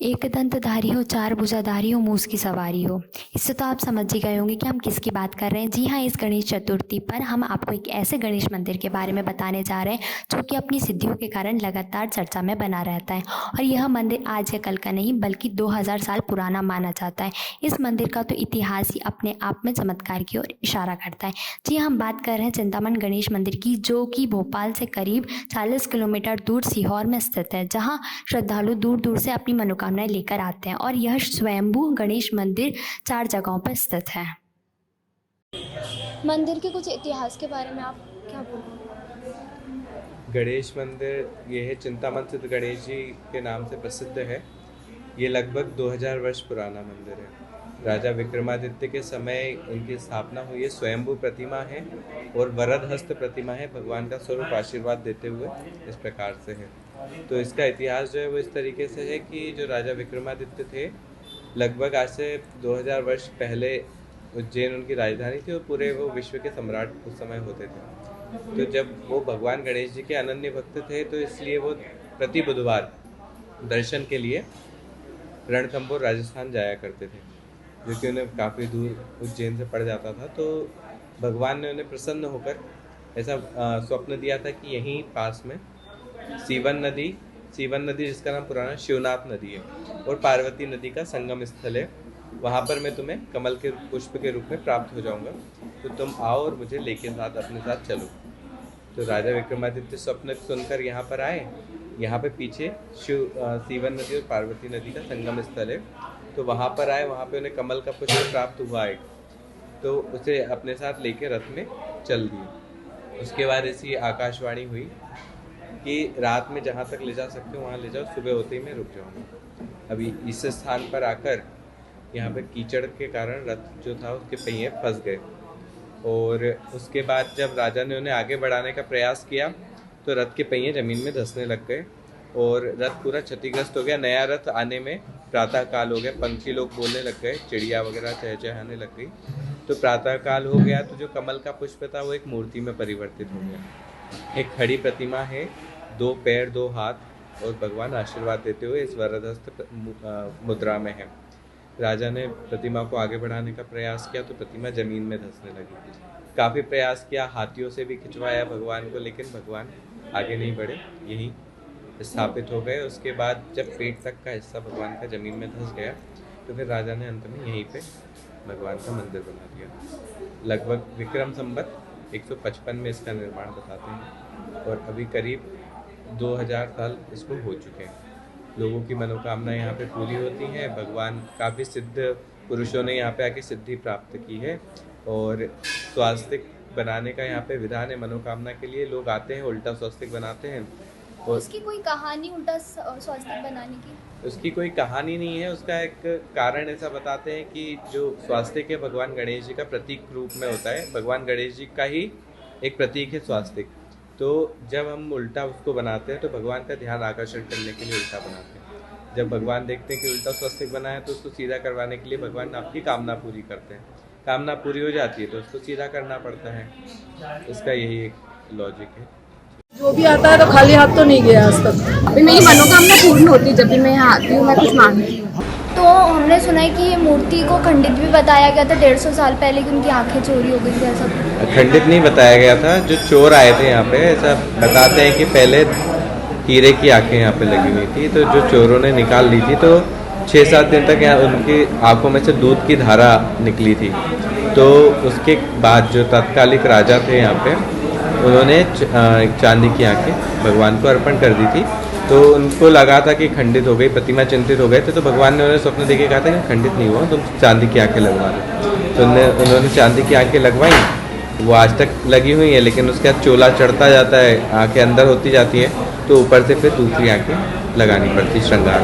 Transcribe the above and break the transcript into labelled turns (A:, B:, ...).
A: एक दंतधारी हो, चार भुजाधारी हो, मूस की सवारी हो। इससे तो आप समझ ही गए होंगे कि हम किसकी बात कर रहे हैं। जी हाँ, इस गणेश चतुर्थी पर हम आपको एक ऐसे गणेश मंदिर के बारे में बताने जा रहे हैं जो कि अपनी सिद्धियों के कारण लगातार चर्चा में बना रहता है। और यह मंदिर आज या कल का नहीं बल्कि 2000 साल पुराना माना जाता है। इस मंदिर का तो इतिहास ही अपने आप में चमत्कार की ओर इशारा करता है। जी हाँ, हम बात कर रहे हैं चिंतामण गणेश मंदिर की, जो कि भोपाल से करीब 40 किलोमीटर दूर सीहोर में स्थित है, जहाँ श्रद्धालु दूर दूर से अपनी मनोकामनाएं लेकर आते हैं। और यह स्वयंभू गणेश मंदिर 4 जगहों पर स्थित है।
B: मंदिर के कुछ इतिहास के बारे में आप क्या बोलोगे?
C: गणेश मंदिर ये है चिंतामण सिद्ध गणेश जी के नाम से प्रसिद्ध है। ये लगभग 2000 वर्ष पुराना मंदिर है। राजा विक्रमादित्य के समय इनकी स्थापना हुई है। स्वयंभू प्रतिमा है और वरद हस्त प्रतिमा है। भगवान का स्वरूप आशीर्वाद देते हुए इस प्रकार से है। तो इसका इतिहास जो है वो इस तरीके से है कि जो राजा विक्रमादित्य थे, लगभग आज से 2000 वर्ष पहले उज्जैन उनकी राजधानी थी और पूरे वो विश्व के सम्राट उस समय होते थे। तो जब वो भगवान गणेश जी के अनन्य भक्त थे, तो इसलिए वो प्रति बुधवार दर्शन के लिए रणथंभौर राजस्थान जाया करते थे, जो कि उन्हें काफ़ी दूर उज्जैन से पड़ जाता था। तो भगवान ने उन्हें प्रसन्न होकर ऐसा स्वप्न दिया था कि यहीं पास में सीवन नदी जिसका नाम पुराना शिवनाथ नदी है और पार्वती नदी का संगम स्थल है। वहाँ पर मैं तुम्हें कमल के पुष्प के रूप में प्राप्त हो जाऊँगा, तो तुम आओ और मुझे लेके अपने साथ चलो। तो राजा विक्रमादित्य स्वप्न सुनकर यहाँ पर आए। यहाँ पे पीछे सीवन नदी और पार्वती नदी का संगम स्थल है। तो वहाँ पर आए, वहाँ पे उन्हें कमल का पुष्प प्राप्त हुआ है, तो उसे अपने साथ लेके रथ में चल दिए। उसके बाद ऐसी आकाशवाणी हुई कि रात में जहाँ तक ले जा सकते हो वहाँ ले जाओ, सुबह होते ही मैं रुक जाऊँगा। अभी इस स्थान पर आकर यहाँ पे कीचड़ के कारण रथ जो था उसके पहिए फंस गए, और उसके बाद जब राजा ने उन्हें आगे बढ़ाने का प्रयास किया तो रथ के पहिए ज़मीन में धंसने लग गए और रथ पूरा क्षतिग्रस्त हो गया। नया रथ आने में प्रातः काल हो गया। पंछी लोग बोलने लग गए, चिड़िया वगैरह चहचहाने लग गई। तो प्रातः काल हो गया तो जो कमल का पुष्प था वो एक मूर्ति में परिवर्तित हो गया। एक खड़ी प्रतिमा है, 2 पैर 2 हाथ, और भगवान आशीर्वाद देते हुए इस वरदहस्त मुद्रा में है। राजा ने प्रतिमा को आगे बढ़ाने का प्रयास किया तो प्रतिमा जमीन में धंसने लगी। काफ़ी प्रयास किया, हाथियों से भी खिंचवाया भगवान को, लेकिन भगवान आगे नहीं बढ़े, यहीं स्थापित हो गए। उसके बाद जब पेट तक का हिस्सा भगवान का ज़मीन में धंस गया तो फिर राजा ने अंत में यहीं पे भगवान का मंदिर बना दिया। लगभग विक्रम संवत 155 में इसका निर्माण बताते हैं और अभी करीब 2000 साल इसको हो चुके हैं। लोगों की मनोकामना यहाँ पे पूरी होती है। भगवान काफ़ी सिद्ध पुरुषों ने यहाँ पे आके सिद्धि प्राप्त की है और स्वास्तिक बनाने का यहाँ पे विधान है। मनोकामना के लिए लोग आते हैं, उल्टा स्वास्तिक बनाते हैं। और
B: उसकी कोई कहानी उल्टा स्वास्तिक बनाने की?
C: उसकी कोई कहानी नहीं है, उसका एक कारण ऐसा बताते हैं कि जो स्वास्तिक है भगवान गणेश जी का प्रतीक रूप में होता है। भगवान गणेश जी का ही एक प्रतीक है स्वास्तिक। तो जब हम उल्टा उसको बनाते हैं तो भगवान का ध्यान आकर्षण करने के लिए उल्टा बनाते हैं। जब भगवान देखते हैं कि उल्टा स्वास्तिक बना है तो उसको सीधा करवाने के लिए भगवान आपकी कामना पूरी करते हैं। कामना पूरी हो जाती है तो उसको सीधा करना पड़ता है। इसका यही एक लॉजिक है।
D: जो भी आता है तो खाली हाथ तो नहीं गया आज तक।
E: अभी मेरी मनोकामना पूर्ण होती है जब भी मैं यहाँ आती हूँ, मैं कुछ मांगती हूँ।
B: तो हमने सुना है कि ये मूर्ति को खंडित भी बताया गया था 150 साल पहले कि उनकी आंखें चोरी हो गई थी, ऐसा?
C: खंडित नहीं बताया गया था। जो चोर आए थे यहाँ पे, ऐसा बताते हैं कि पहले हीरे की आंखें यहाँ पे लगी हुई थी, तो जो चोरों ने निकाल ली थी तो 6-7 दिन तक यहाँ उनकी आंखों में से दूध की धारा निकली थी। तो उसके बाद जो तत्कालिक राजा थे यहाँ पे, उन्होंने चांदी की आंखें भगवान को अर्पण कर दी थी। तो उनको लगा था कि खंडित हो गई प्रतिमा, चिंतित हो गए थे। तो भगवान ने उन्हें स्वप्न देके कहा था कि खंडित नहीं हुआ, तुम चांदी की आंखें लगवा लो। तो उन्होंने चांदी की आंखें लगवाई। वो आज तक लगी हुई हैं, लेकिन उसके बाद चोला चढ़ता जाता है, आंखें अंदर होती जाती हैं, तो ऊपर से फिर दूसरी आंखें लगानी पड़ती श्रृंगार।